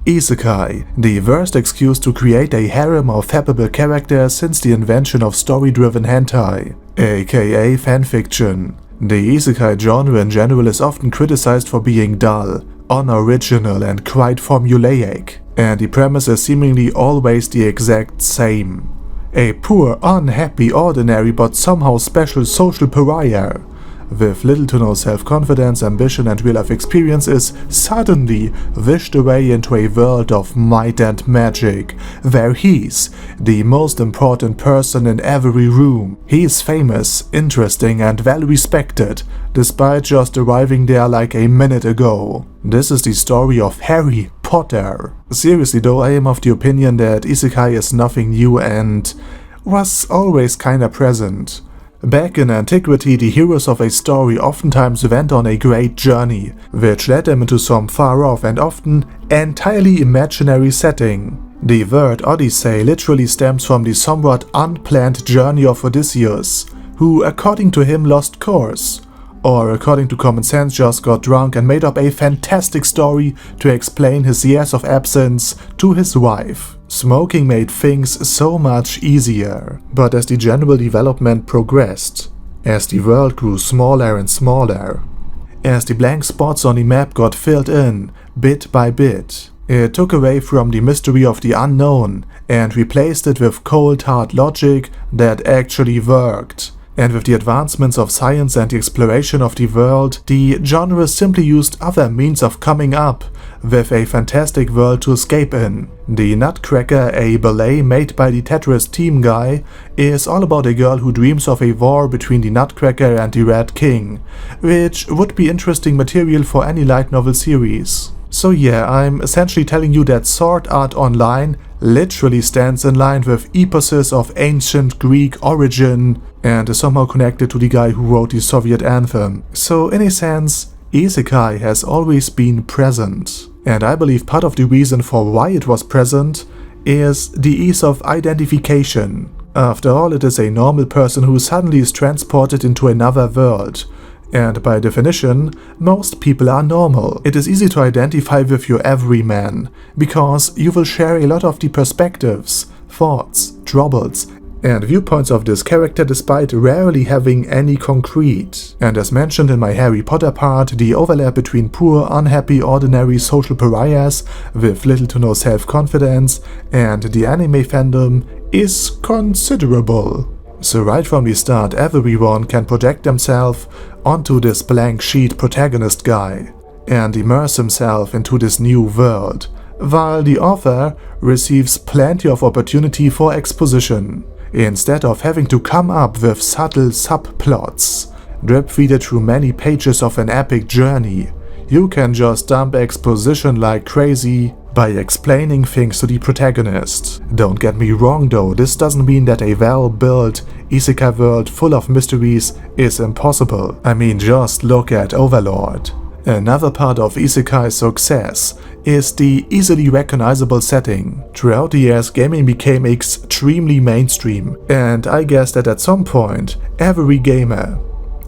Isekai, the worst excuse to create a harem of fappable characters since the invention of story-driven hentai, aka fanfiction. The isekai genre in general is often criticized for being dull, unoriginal and quite formulaic, and the premise is seemingly always the exact same. A poor, unhappy, ordinary but somehow special social pariah with little to no self-confidence, ambition and real-life experience is suddenly wished away into a world of might and magic, where he's the most important person in every room. He's famous, interesting and well-respected, despite just arriving there like a minute ago. This is the story of Harry Potter. Seriously though, I am of the opinion that isekai is nothing new and was always kinda present. Back in antiquity, the heroes of a story oftentimes went on a great journey, which led them into some far-off and often entirely imaginary setting. The word Odyssey literally stems from the somewhat unplanned journey of Odysseus, who according to him lost course, or according to common sense just got drunk and made up a fantastic story to explain his years of absence to his wife. Smoking made things so much easier, but as the general development progressed, as the world grew smaller and smaller, as the blank spots on the map got filled in bit by bit, it took away from the mystery of the unknown and replaced it with cold hard logic that actually worked. And with the advancements of science and the exploration of the world, the genre simply used other means of coming up with a fantastic world to escape in. The Nutcracker, a ballet made by the Tetris team guy, is all about a girl who dreams of a war between the Nutcracker and the Red King, which would be interesting material for any light novel series. So yeah, I'm essentially telling you that Sword Art Online literally stands in line with eposes of ancient Greek origin and is somehow connected to the guy who wrote the Soviet anthem. So in a sense, isekai has always been present. And I believe part of the reason for why it was present is the ease of identification. After all, it is a normal person who suddenly is transported into another world. And by definition, most people are normal. It is easy to identify with your everyman, because you will share a lot of the perspectives, thoughts, troubles, and viewpoints of this character despite rarely having any concrete. And as mentioned in my Harry Potter part, the overlap between poor, unhappy, ordinary social pariahs with little to no self-confidence and the anime fandom is considerable. So right from the start, everyone can project themselves onto this blank sheet protagonist guy and immerse himself into this new world, while the author receives plenty of opportunity for exposition, instead of having to come up with subtle subplots, drip-feeded through many pages of an epic journey. You can just dump exposition like crazy by explaining things to the protagonist. Don't get me wrong though, this doesn't mean that a well-built isekai world full of mysteries is impossible. I mean, just look at Overlord. Another part of isekai's success is the easily recognizable setting. Throughout the years, gaming became extremely mainstream, and I guess that at some point, every gamer,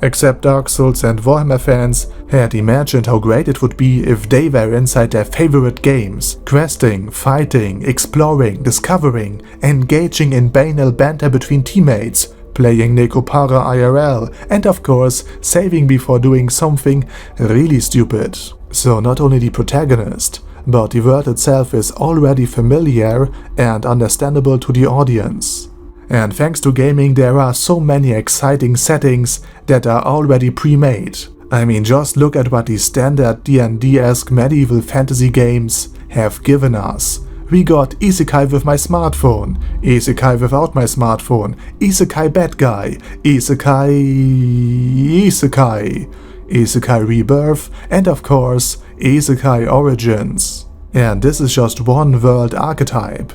except Dark Souls and Warhammer fans, had imagined how great it would be if they were inside their favorite games, questing, fighting, exploring, discovering, engaging in banal banter between teammates, playing Nekopara IRL, and of course, saving before doing something really stupid. So not only the protagonist, but the world itself is already familiar and understandable to the audience. And thanks to gaming, there are so many exciting settings that are already pre-made. I mean, just look at what the standard D&D-esque medieval fantasy games have given us. We got Isekai with my smartphone, Isekai without my smartphone, Isekai bad guy, Isekai, Isekai Rebirth, and of course, Isekai Origins. And this is just one world archetype.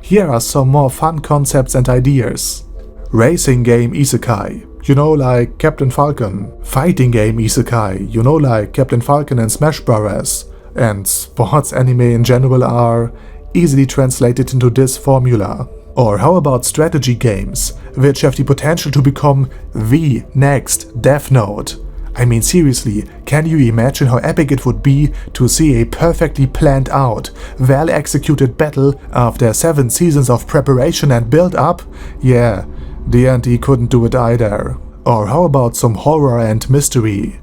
Here are some more fun concepts and ideas. Racing game isekai, you know, like Captain Falcon. Fighting game isekai, you know, like Captain Falcon and Smash Bros. And sports anime in general are easily translated into this formula. Or how about strategy games, which have the potential to become the next Death Note? I mean seriously, can you imagine how epic it would be to see a perfectly planned out, well executed battle after 7 seasons of preparation and build up? Yeah, D&D couldn't do it either. Or how about some horror and mystery?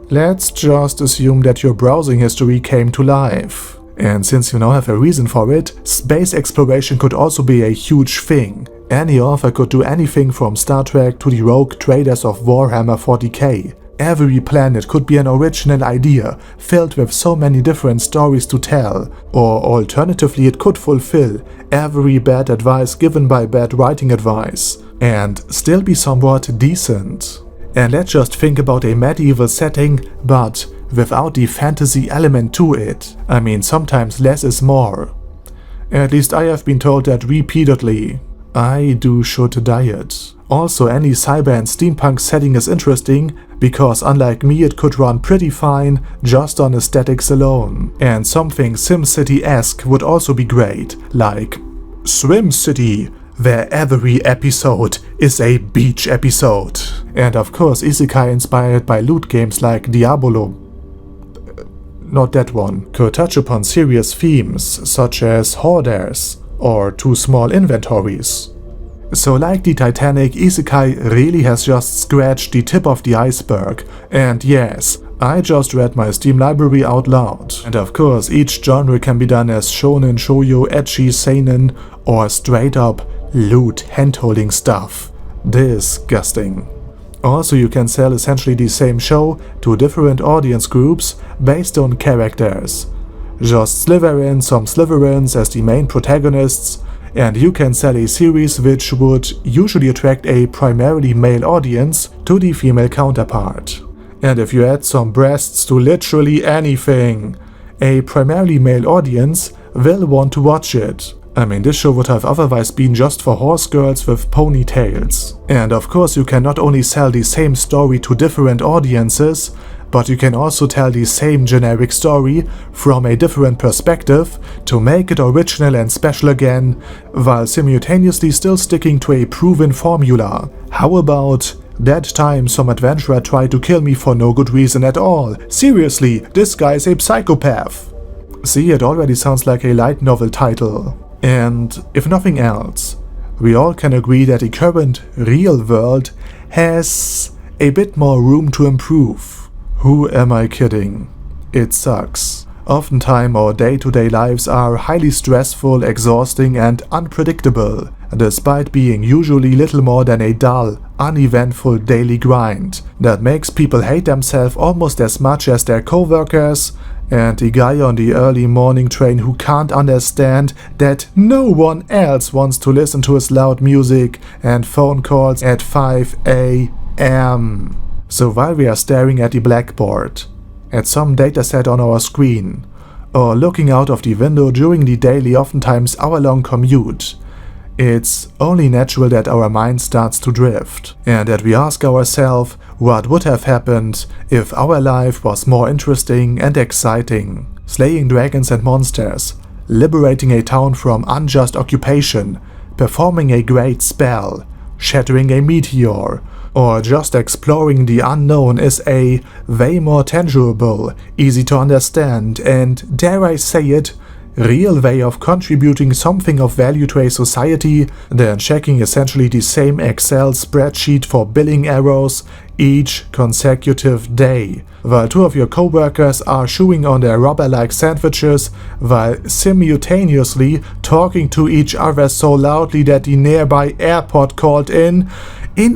Let's just assume that your browsing history came to life. And since you now have a reason for it, space exploration could also be a huge thing. Any author could do anything from Star Trek to the rogue traders of Warhammer 40k. Every planet could be an original idea, filled with so many different stories to tell. Or alternatively, it could fulfill every bad advice given by bad writing advice, and still be somewhat decent. And let's just think about a medieval setting, but without the fantasy element to it. I mean, sometimes less is more. At least I have been told that repeatedly. I should diet. Also, any cyber and steampunk setting is interesting, because unlike me it could run pretty fine just on aesthetics alone. And something SimCity-esque would also be great, like Swim City, where every episode is a beach episode. And of course Isekai inspired by loot games like Diablo. Not that one. Could touch upon serious themes such as hoarders or too small inventories. So like the Titanic, Isekai really has just scratched the tip of the iceberg. And yes, I just read my Steam library out loud. And of course each genre can be done as shonen, shoujo, ecchi, seinen, or straight up loot hand-holding stuff. Disgusting. Also, you can sell essentially the same show to different audience groups based on characters. Just Slytherin, some Slytherins as the main protagonists, and you can sell a series which would usually attract a primarily male audience to the female counterpart. And if you add some breasts to literally anything, a primarily male audience will want to watch it. I mean, this show would have otherwise been just for horse girls with ponytails. And of course you can not only sell the same story to different audiences, but you can also tell the same generic story from a different perspective to make it original and special again, while simultaneously still sticking to a proven formula. How about that time some adventurer tried to kill me for no good reason at all? Seriously, this guy is a psychopath. See, it already sounds like a light novel title. And if nothing else, we all can agree that the current real world has a bit more room to improve. Who am I kidding? It sucks. Oftentimes our day-to-day lives are highly stressful, exhausting and unpredictable, despite being usually little more than a dull, uneventful daily grind that makes people hate themselves almost as much as their co-workers and the guy on the early morning train who can't understand that no one else wants to listen to his loud music and phone calls at 5 a.m. So while we are staring at the blackboard, at some dataset on our screen, or looking out of the window during the daily, oftentimes hour-long commute, it's only natural that our mind starts to drift, and that we ask ourselves what would have happened if our life was more interesting and exciting. Slaying dragons and monsters, liberating a town from unjust occupation, performing a great spell, shattering a meteor, or just exploring the unknown is a way more tangible, easy to understand, and, dare I say it, real way of contributing something of value to a society than checking essentially the same Excel spreadsheet for billing errors each consecutive day, while two of your co-workers are chewing on their rubber-like sandwiches while simultaneously talking to each other so loudly that the nearby airport called in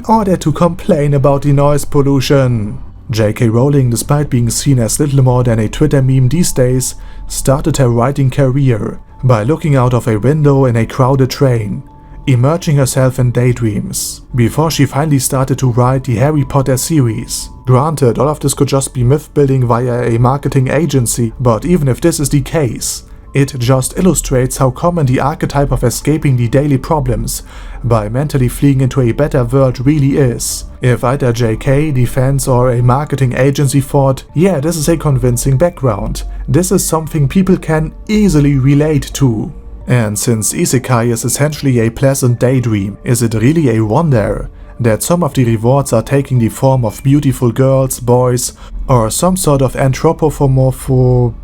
order to complain about the noise pollution. J.K. Rowling, despite being seen as little more than a Twitter meme these days, started her writing career by looking out of a window in a crowded train, immersing herself in daydreams, before she finally started to write the Harry Potter series. Granted, all of this could just be myth-building via a marketing agency, but even if this is the case, it just illustrates how common the archetype of escaping the daily problems by mentally fleeing into a better world really is. If either JK, the fans, or a marketing agency thought, yeah, this is a convincing background, this is something people can easily relate to. And since Isekai is essentially a pleasant daydream, is it really a wonder that some of the rewards are taking the form of beautiful girls, boys, or some sort of anthropomorpho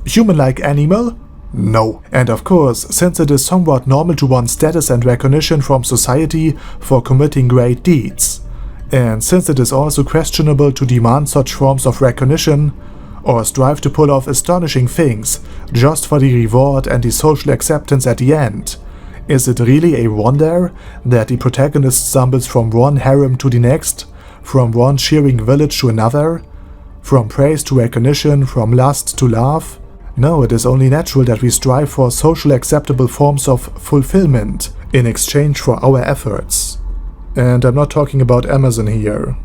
human-like animal? No. And of course, since it is somewhat normal to want status and recognition from society for committing great deeds, and since it is also questionable to demand such forms of recognition, or strive to pull off astonishing things just for the reward and the social acceptance at the end, is it really a wonder that the protagonist stumbles from one harem to the next, from one cheering village to another, from praise to recognition, from lust to love? No, it is only natural that we strive for socially acceptable forms of fulfillment in exchange for our efforts. And I'm not talking about Amazon here.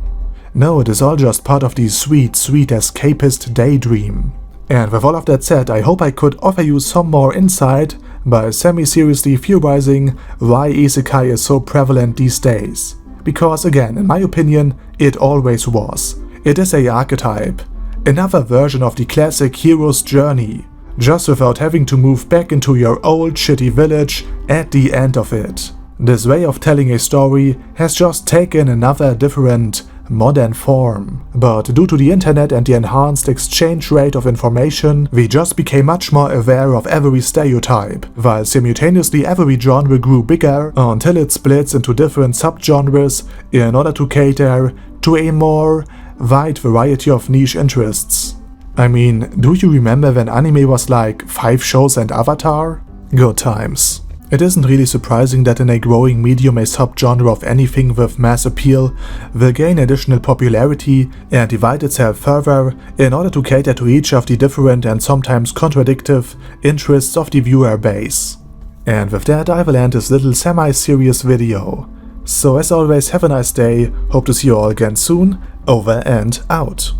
No, it is all just part of the sweet, sweet escapist daydream. And with all of that said, I hope I could offer you some more insight by semi-seriously theorizing why Isekai is so prevalent these days. Because again, in my opinion, it always was. It is an archetype. Another version of the classic hero's journey, just without having to move back into your old shitty village at the end of it. This way of telling a story has just taken another different, modern form. But due to the internet and the enhanced exchange rate of information, we just became much more aware of every stereotype, while simultaneously every genre grew bigger until it splits into different subgenres in order to cater to a more wide variety of niche interests. I mean, do you remember when anime was like 5 shows and Avatar? Good times. It isn't really surprising that in a growing medium a subgenre of anything with mass appeal will gain additional popularity and divide itself further in order to cater to each of the different and sometimes contradictive interests of the viewer base. And with that I will end this little semi-serious video. So as always, have a nice day, hope to see you all again soon, over and out.